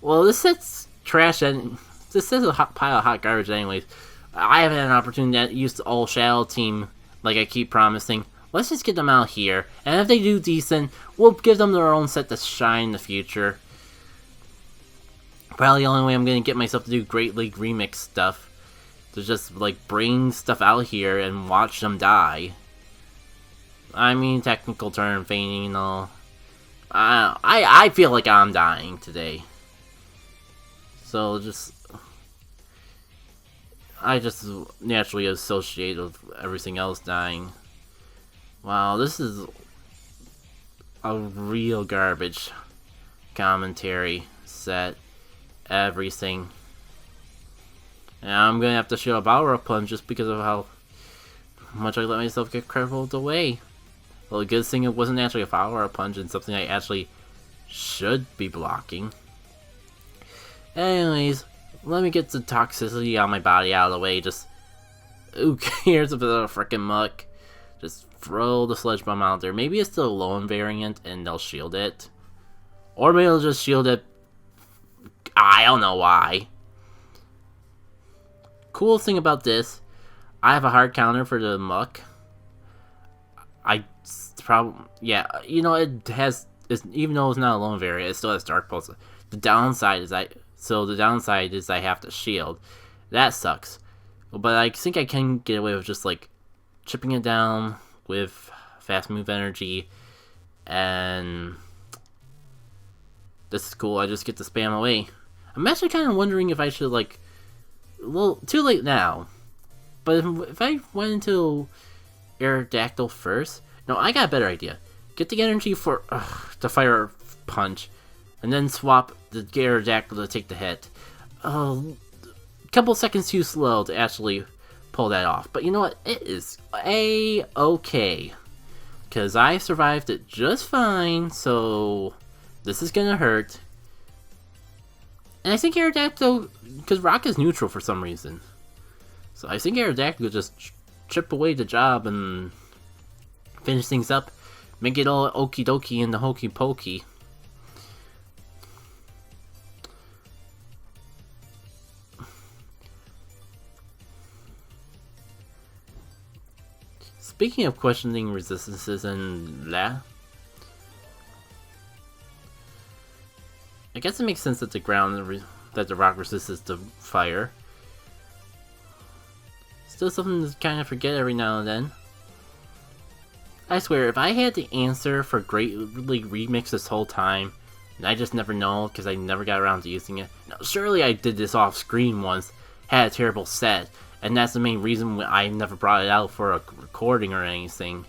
Well, this set's trash and this is a pile of hot garbage anyways. I haven't had an opportunity to use the all Shadow team like I keep promising. Let's just get them out here, and if they do decent, we'll give them their own set to shine in the future. Probably the only way I'm gonna get myself to do Great League Remix stuff. To just, like, bring stuff out here and watch them die. I mean, technical term, feigning and all. I feel like I'm dying today. So, I just naturally associate with everything else dying. Wow, this is a real garbage commentary set. Everything. And I'm gonna have to shoot a power up punch just because of how much I let myself get crippled away. Well, the good thing it wasn't actually a power up punch and something I actually should be blocking. Anyways, let me get the toxicity on my body out of the way. Just, who cares if it's a frickin' muck? Just throw the Sludge Bomb out there. Maybe it's the lone variant and they'll shield it. Or maybe they'll just shield it. I don't know why. Cool thing about this, I have a hard counter for the muck. Yeah, you know, it has, even though it's not a lone variant, it still has Dark Pulse. The downside is I have to shield. That sucks. But I think I can get away with just, like, chipping it down with fast move energy, and this is cool. I just get to spam away. I'm actually kind of wondering if I should, like, well, too late now, but if I went into Aerodactyl first, no, I got a better idea. Get the energy for the Fire Punch, and then swap the Aerodactyl to take the hit. A couple seconds too slow to actually pull that off, but you know what? It is a-okay, because I survived it just fine, so this is gonna hurt. And I think Aerodactyl, because Rock is neutral for some reason, so I think Aerodactyl will just chip away the job and finish things up, make it all okie dokie and the hokey pokey. Speaking of questioning resistances and that, I guess it makes sense that the rock resists the fire. Still something to kind of forget every now and then. I swear, if I had the answer for Great League Remix this whole time, and I just never know because I never got around to using it. Now, surely I did this off screen once, had a terrible set, and that's the main reason I never brought it out for a recording or anything.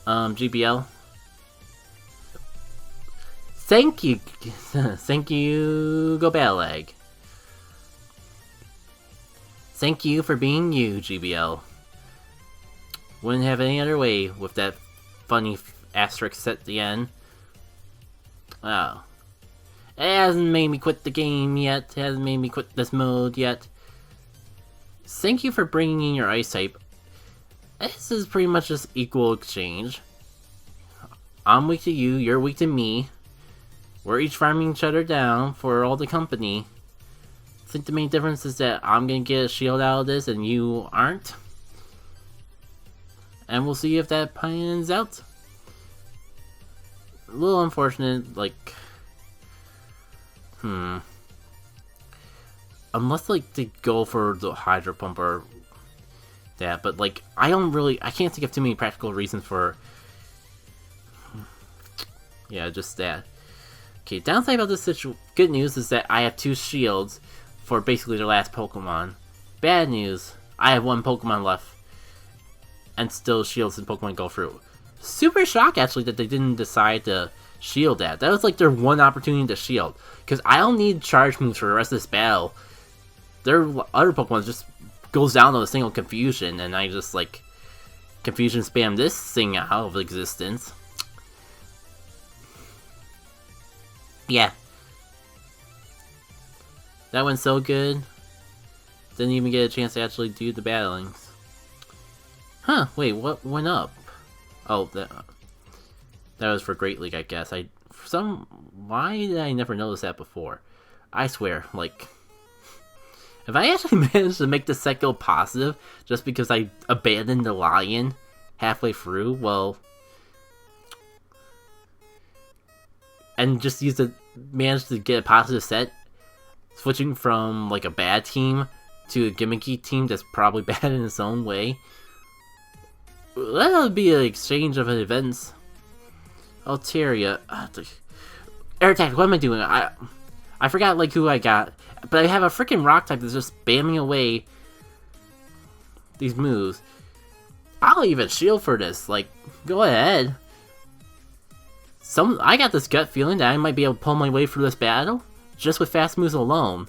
GBL. Thank you, GBL. Thank you for being you, GBL. Wouldn't have any other way with that funny asterisk at the end. Oh. It hasn't made me quit the game yet. It hasn't made me quit this mode yet. Thank you for bringing in your ice type. This is pretty much just equal exchange. I'm weak to you, you're weak to me. We're each farming each other down for all the company. I think the main difference is that I'm gonna get a shield out of this and you aren't. And we'll see if that pans out. A little unfortunate, like... Unless, like, they go for the Hydro Pump or that, but, like, I can't think of too many practical reasons for... Yeah, just that. Okay, downside about this situation... Good news is that I have 2 shields for basically their last Pokemon. Bad news, I have 1 Pokemon left. And still shields and Pokemon go through. Super shocked, actually, that they didn't decide to shield that. That was, like, their one opportunity to shield. Because I don't need charge moves for the rest of this battle. Their other Pokemon just goes down to a single Confusion, and I just, like, Confusion spam this thing out of existence. Yeah. That went so good. Didn't even get a chance to actually do the battlings. Huh, wait, what went up? Oh, that... That was for Great League, I guess. Why did I never notice that before? I swear, like, if I actually managed to make the set go positive just because I abandoned the lion halfway through, well, and just managed to get a positive set, switching from like a bad team to a gimmicky team that's probably bad in its own way, that would be an exchange of events. Altaria, air attack. What am I doing? I forgot like who I got, but I have a freaking rock type that's just spamming away these moves. I'll even shield for this. Like, go ahead. I got this gut feeling that I might be able to pull my way through this battle just with fast moves alone.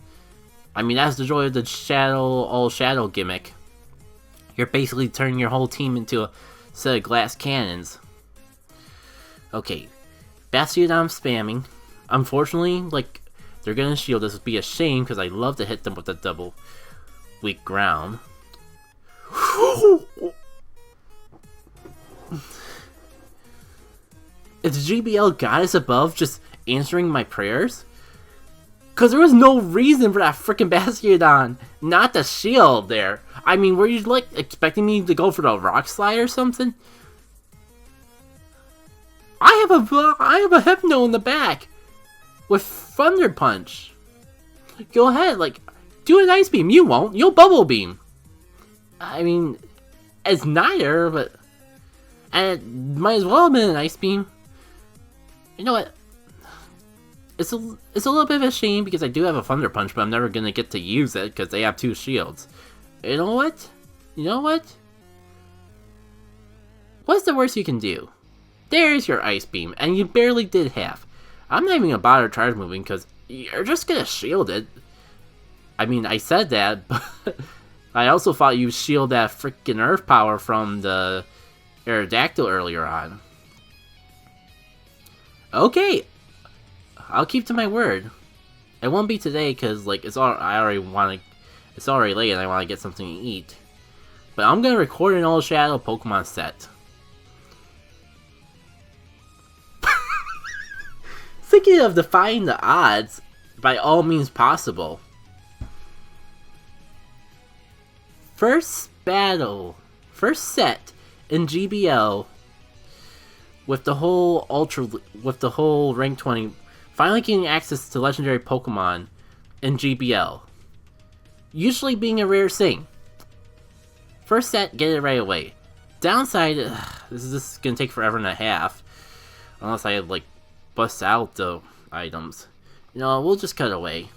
I mean, that's the joy of the all shadow gimmick. You're basically turning your whole team into a set of glass cannons. Okay, Bastiodon spamming. Unfortunately, like, they're gonna shield. This would be a shame because I love to hit them with a double weak ground. Is GBL Goddess above just answering my prayers? Because there was no reason for that freaking Bastiodon not to shield there. I mean, were you like expecting me to go for the rock slide or something? I have a Hypno in the back with Thunder Punch. Go ahead, like, do an Ice Beam. You won't. You'll Bubble Beam. I mean, it's neither, but and it might as well have been an Ice Beam. You know what? It's a little bit of a shame because I do have a Thunder Punch, but I'm never gonna get to use it because they have 2 shields. You know what? You know what? What's the worst you can do? There's your Ice Beam, and you barely did half. I'm not even gonna bother charge moving because you're just gonna shield it. I mean, I said that, but I also thought you shield that freaking Earth Power from the Aerodactyl earlier on. Okay, I'll keep to my word. It won't be today because like it's already late and I want to get something to eat. But I'm gonna record an all shadow Pokemon set. Thinking of defying the odds by all means possible. First set in GBL with the whole rank 20 finally getting access to legendary Pokemon in GBL. Usually being a rare thing. First set, get it right away. Downside, this is gonna take forever and a half. Unless I like bust out the items. You know, we'll just cut away.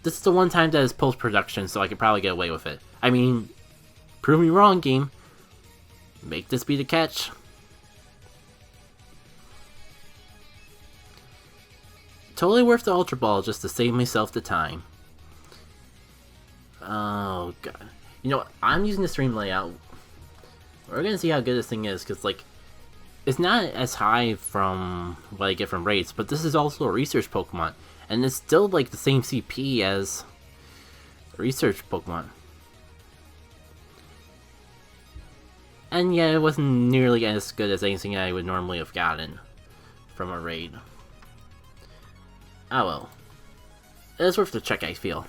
This is the one time that is post-production, so I could probably get away with it. I mean, prove me wrong, game. Make this be the catch. Totally worth the Ultra Ball just to save myself the time. Oh, God. You know what? I'm using the stream layout. We're gonna see how good this thing is, because, like, it's not as high from what I get from raids, but this is also a research Pokemon. And it's still, like, the same CP as a research Pokemon. And yeah, it wasn't nearly as good as anything I would normally have gotten from a raid. Oh well. It's worth the check, I feel.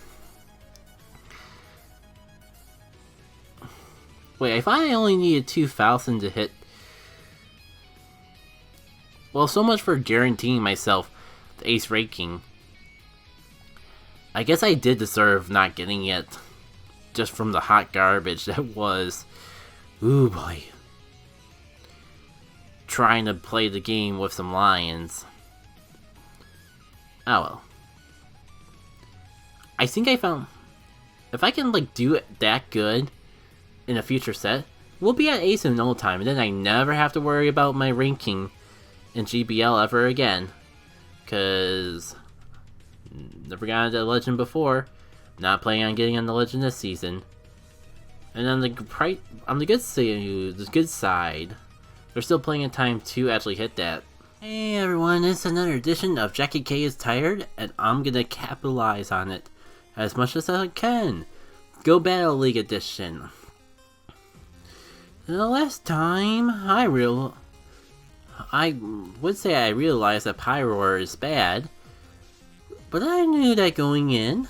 Wait, if I only needed 2,000 to hit... Well, so much for guaranteeing myself the ace ranking. I guess I did deserve not getting it. Just from the hot garbage that was... Ooh boy. Trying to play the game with some lions. Oh well. I think I found... If I can, like, do it that good in a future set, we'll be at ace in no time, and then I never have to worry about my ranking in GBL ever again. Cause... Never got into Legend before. Not planning on getting on the Legend this season. And on the good side, there's still plenty of time to actually hit that. Hey everyone, it's another edition of Jackie K is Tired, and I'm gonna capitalize on it as much as I can. Go Battle League edition. The last time I I would say I realized that Pyroar is bad, but I knew that going in.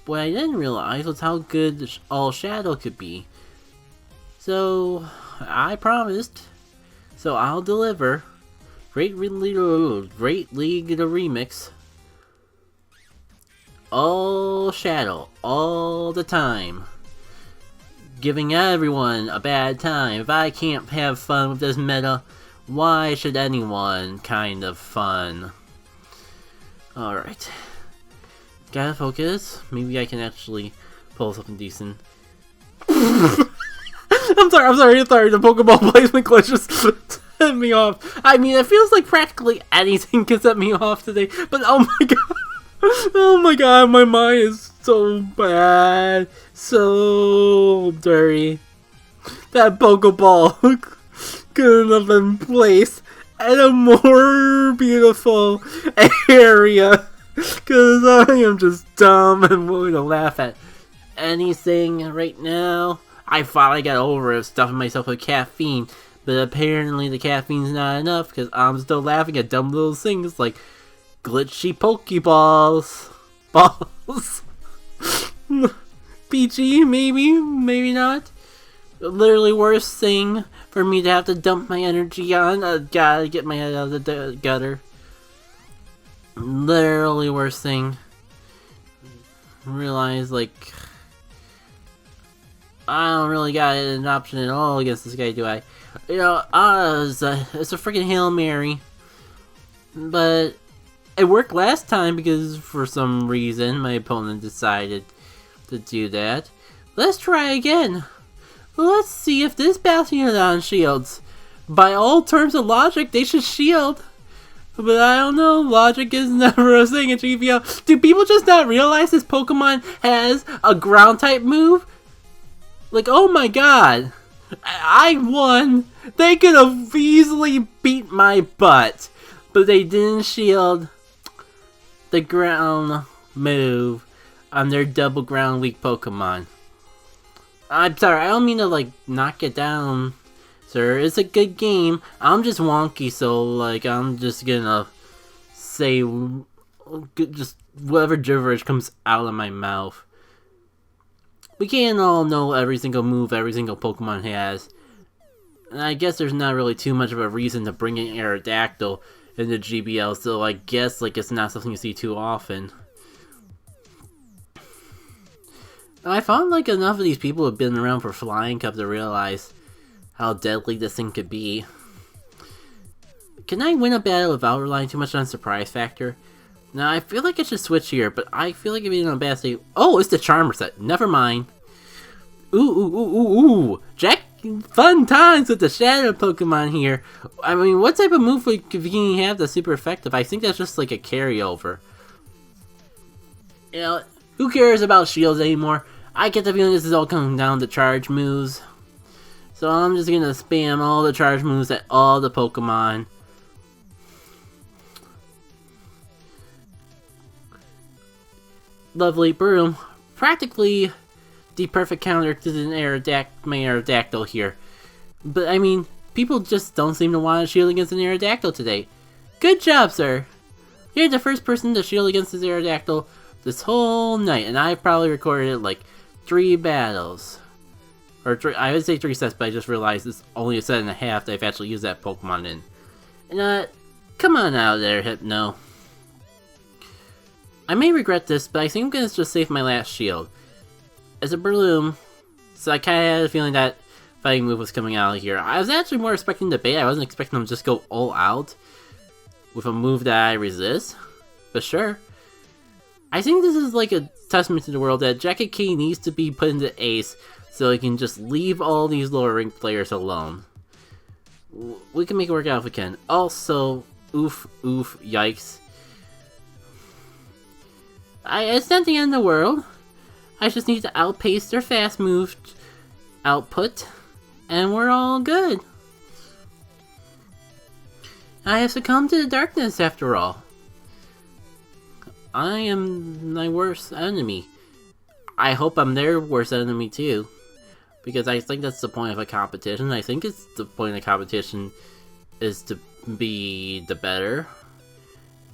What I didn't realize was how good All Shadow could be. So, I promised. So I'll deliver. Great League the Remix. All Shadow, all the time. Giving everyone a bad time. If I can't have fun with this meta, why should anyone kind of fun? Alright. Gotta focus. Maybe I can actually pull something decent. I'm sorry. The Pokeball placement glitch just set me off. I mean, it feels like practically anything can set me off today, but oh my god. Oh my god, my mind is so bad. So dirty. That Pokeball couldn't have been placed at a more beautiful area. Cause I am just dumb and willing to laugh at anything right now. I thought I got over it stuffing myself with caffeine, but apparently the caffeine's not enough because I'm still laughing at dumb little things like glitchy Pokeballs. Balls. PG, maybe not. Literally worst thing for me to have to dump my energy on. I gotta get my head out of the gutter. Literally worst thing. Realize, like, I don't really got an option at all against this guy, do I? You know, it's a freaking Hail Mary. But it worked last time because for some reason my opponent decided to do that. Let's try again. Let's see if this Bastiodon shields. By all terms of logic, they should shield. But I don't know, logic is never a thing in GBL. Do people just not realize this Pokemon has a ground type move? Like, oh my god. I won. They could have easily beat my butt. But they didn't shield the ground move on their double ground weak Pokemon. I'm sorry, I don't mean to like knock it down, sir. It's a good game. I'm just wonky, so like I'm just gonna say just whatever gibberish comes out of my mouth. We can't all know every single move every single Pokemon has. And I guess there's not really too much of a reason to bring in Aerodactyl into GBL, so I guess like it's not something you see too often. I found like enough of these people have been around for Flying Cup to realize how deadly this thing could be. Can I win a battle without relying too much on surprise factor? Now I feel like I should switch here, but I feel like if you're in a bad state. Oh, it's the Charmer set. Never mind. Ooh. Jack, fun times with the Shadow Pokemon here. I mean, what type of move can you have that's super effective? I think that's just like a carryover. You know, who cares about shields anymore? I get the feeling this is all coming down to charge moves. So I'm just gonna spam all the charge moves at all the Pokemon. Lovely Broom. Practically the perfect counter to my Aerodactyl here. But I mean, people just don't seem to want to shield against an Aerodactyl today. Good job, sir. You're the first person to shield against this Aerodactyl this whole night, and I've probably recorded it like 3 battles. Or I would say 3 sets, but I just realized it's only a set and a half that I've actually used that Pokemon in. And come on out there, Hypno. I may regret this, but I think I'm gonna just save my last shield. As a Breloom, so I kinda had a feeling that fighting move was coming out of here. I was actually more expecting the bait. I wasn't expecting them to just go all out with a move that I resist. But sure. I think this is like a testament to the world that Jacket K needs to be put into Ace so he can just leave all these lower ranked players alone. We can make it work out if we can. Also, oof, yikes. It's not the end of the world. I just need to outpace their fast move output, and we're all good. I have succumbed to the darkness after all. I am my worst enemy. I hope I'm their worst enemy too, because I think that's the point of a competition. I think it's the point of competition is to be the better.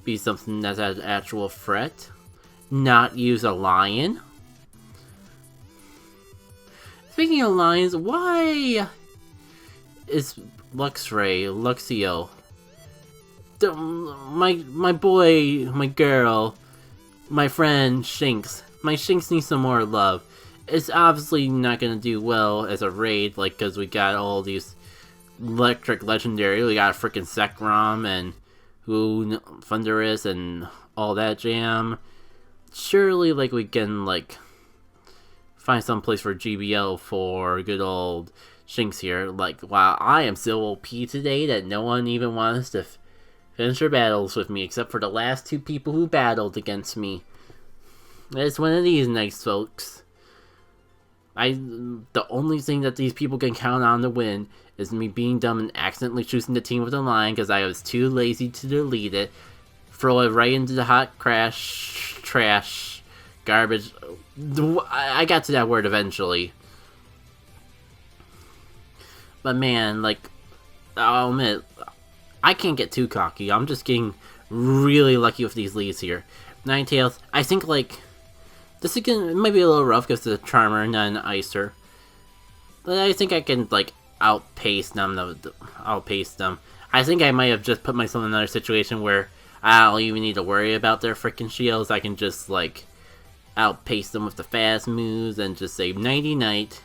Be something that's an actual threat. Not use a lion. Speaking of lions, why is Luxio, my boy, my girl, my friend Shinx. My Shinx needs some more love. It's obviously not gonna do well as a raid, like, cause we got all these electric legendary. We got freaking Zekrom and Thunderous and all that jam. Surely, like, we can, like, find some place for GBL for good old Shinx here. Like, wow, I am so OP today that no one even wants to finish their battles with me, except for the last two people who battled against me. It's one of these nice folks. The only thing that these people can count on to win is me being dumb and accidentally choosing the team with a line because I was too lazy to delete it. Throw it right into the hot trash, garbage. I got to that word eventually. But man, like, I'll admit, I can't get too cocky. I'm just getting really lucky with these leads here. Ninetales, I think, like, this again, it might be a little rough because it's a Charmer, not an Icer. But I think I can, like, outpace them. I think I might have just put myself in another situation where I don't even need to worry about their freaking shields. I can just, like, outpace them with the fast moves and just say nighty-night.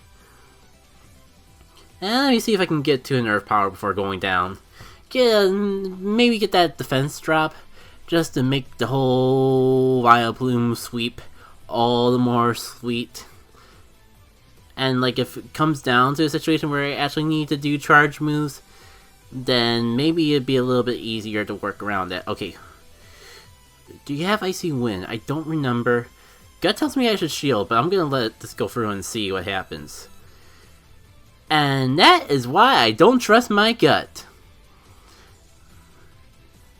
And let me see if I can get to an Earth Power before going down. Maybe get that defense drop just to make the whole Vileplume sweep all the more sweet. And, like, if it comes down to a situation where I actually need to do charge moves, then maybe it'd be a little bit easier to work around that. Okay. Do you have Icy Wind? I don't remember. Gut tells me I should shield, but I'm gonna let this go through and see what happens. And that is why I don't trust my gut.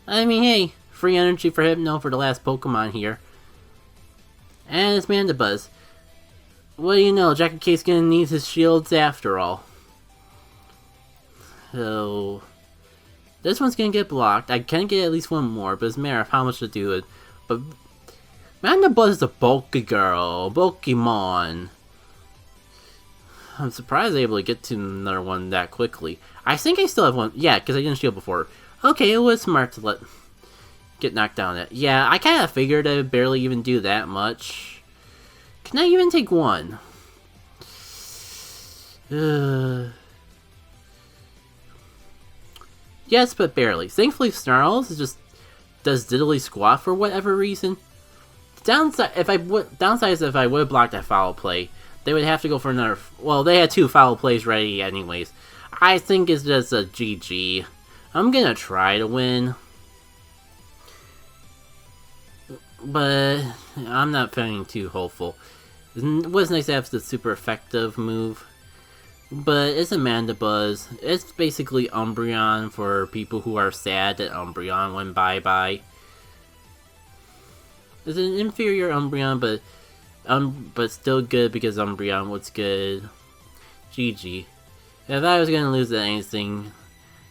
I mean, hey, free energy for Hypno for the last Pokemon here. And it's Mandibuzz. What do you know, Jacket K's gonna need his shields after all. So, this one's gonna get blocked. I can get at least one more, but it's a matter of how much to do it. But Mandibuzz is a bulky girl, Pokemon. I'm surprised I'm able to get to another one that quickly. I think I still have one. Yeah, because I didn't shield before. Okay, it was smart to get knocked down. Yeah, I kind of figured I would barely even do that much. Can I even take one? Yes, but barely. Thankfully, Snarls just does diddly squat for whatever reason. Downside is if I would have blocked that foul play, they would have to go for another. Well, they had two foul plays ready anyways. I think it's just a GG. I'm gonna try to win, but I'm not feeling too hopeful. It was nice to have the super effective move, but it's a Mandibuzz. It's basically Umbreon for people who are sad that Umbreon went bye-bye. It's an inferior Umbreon, but still good because Umbreon was good. GG. If I was gonna lose to anything,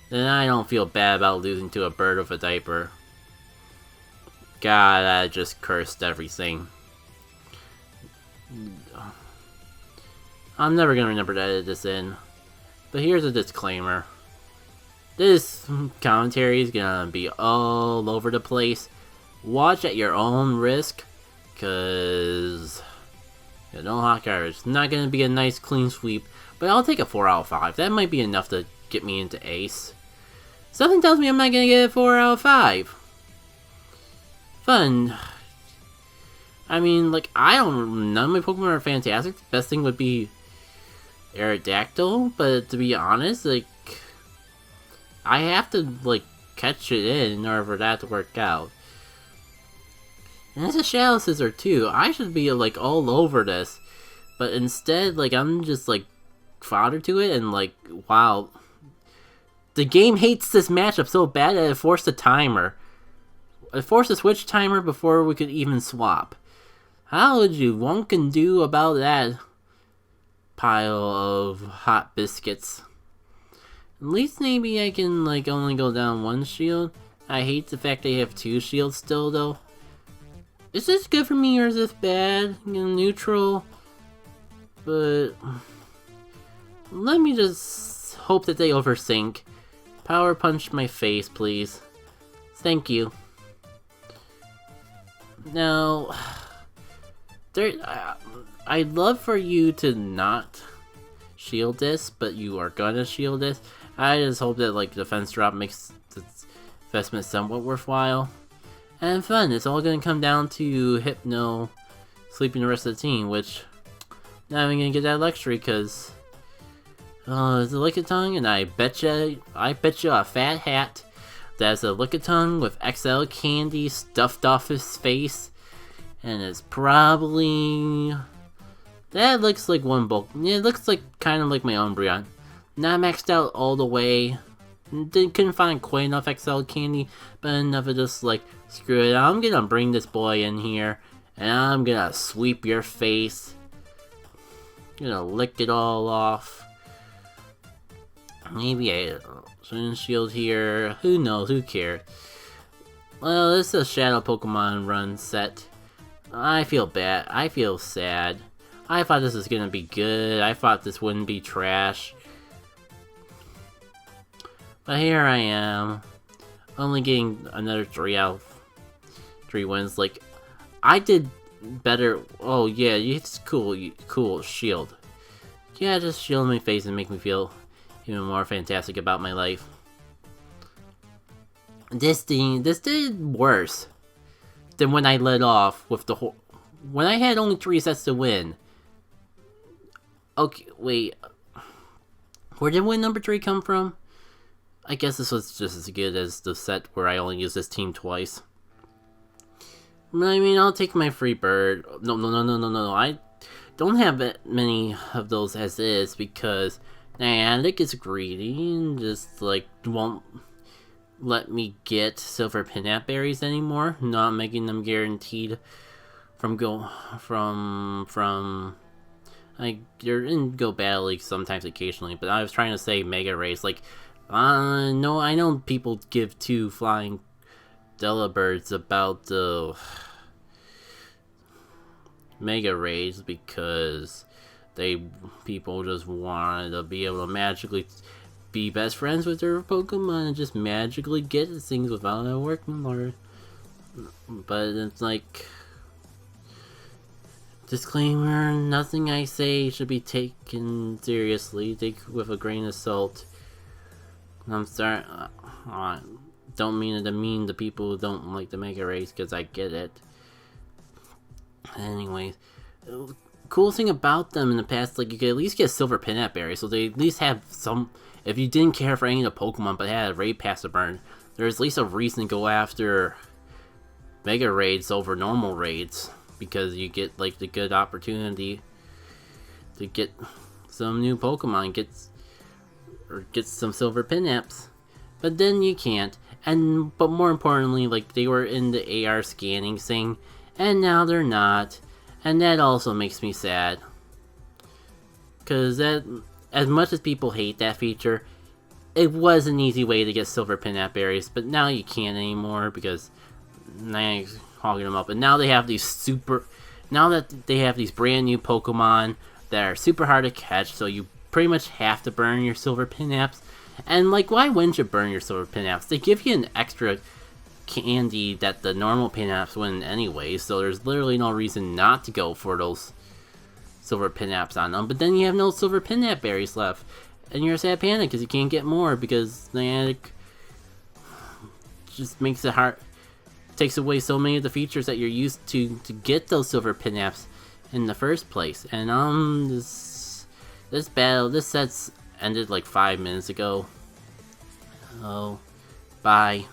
then I don't feel bad about losing to a bird with a diaper. God, I just cursed everything. I'm never gonna remember to edit this in. But here's a disclaimer. This commentary is gonna be all over the place. Watch at your own risk, cause don't hot garbage. It's not gonna be a nice clean sweep, but I'll take a 4 out of 5. That might be enough to get me into Ace. Something tells me I'm not gonna get a 4 out of 5. Fun. I mean, like, none of my Pokemon are fantastic. The best thing would be Aerodactyl, but to be honest, like, I have to, like, catch it in order for that to work out. And it's a Shadow Scissor, too. I should be, like, all over this. But instead, like, I'm just, like, fodder to it, and, like, wow. The game hates this matchup so bad that it forced a timer. It forced a switch timer before we could even swap. How would you one can do about that pile of hot biscuits? At least maybe I can like only go down one shield. I hate the fact they have 2 shields still though. Is this good for me or is this bad? Neutral. But let me just hope that they oversync. Power punch my face, please. Thank you. Now, I'd love for you to not shield this, but you are gonna shield this. I just hope that like defense drop makes the investment somewhat worthwhile and fun. It's all gonna come down to Hypno sleeping the rest of the team, which now I'm gonna get that luxury because it's a Lickitung, and I bet you a fat hat that's a Lickitung with XL candy stuffed off his face, and it's probably that looks like one bulk. Yeah, it looks like kind of like my Umbreon. Not maxed out all the way. Couldn't find quite enough XL candy, but enough of just like screw it. I'm gonna bring this boy in here, and I'm gonna sweep your face. Gonna lick it all off. Maybe a shield here. Who knows? Who cares? Well, this is a Shadow Pokemon run set. I feel bad. I feel sad. I thought this was gonna be good. I thought this wouldn't be trash. But here I am. Only getting another 3 out of 3 wins. Like, I did better. Oh yeah, it's cool. Cool shield. Yeah, just shield my face and make me feel even more fantastic about my life. This did worse than when I led off with the whole. When I had only 3 sets to win. Okay, wait. Where did win number 3 come from? I guess this was just as good as the set where I only used this team twice. I mean, I'll take my free bird. No. I don't have that many of those as is because Niantic is greedy and just like won't let me get silver pinap berries anymore. Not making them guaranteed like they're in Go Battle League sometimes occasionally, but I was trying to say Mega Rays. Like, no, I know people give 2 flying Delibirds about the Mega Rays because people just wanted to be able to magically be best friends with their Pokemon and just magically get things without it working hard. But it's like, disclaimer, nothing I say should be taken seriously. Take with a grain of salt. I'm sorry, don't mean to demean the people who don't like the Mega Rays, because I get it. Anyways, cool thing about them in the past, like, you could at least get silver pinap berries, so they at least have some. If you didn't care for any of the Pokemon but had a raid pass to burn, there's at least a reason to go after Mega Raids over normal raids, because you get like the good opportunity to get some new Pokemon, get some silver pinaps. But then you can't. But more importantly, like, they were in the AR scanning thing, and now they're not. And that also makes me sad. Cause that, as much as people hate that feature, it was an easy way to get silver pinap berries, but now you can't anymore because Niantic's hogging them up. And now they have these now that they have these brand new Pokemon that are super hard to catch, so you pretty much have to burn your silver pinaps. And like, why wouldn't you burn your silver pinaps? They give you an extra candy that the normal pinaps wouldn't anyway, so there's literally no reason not to go for those silver pinaps on them. But then you have no silver pinap berries left, and you're a sad panda because you can't get more because Niantic just makes it hard, takes away so many of the features that you're used to get those silver pinaps in the first place. And this set's ended like 5 minutes ago. Oh, bye.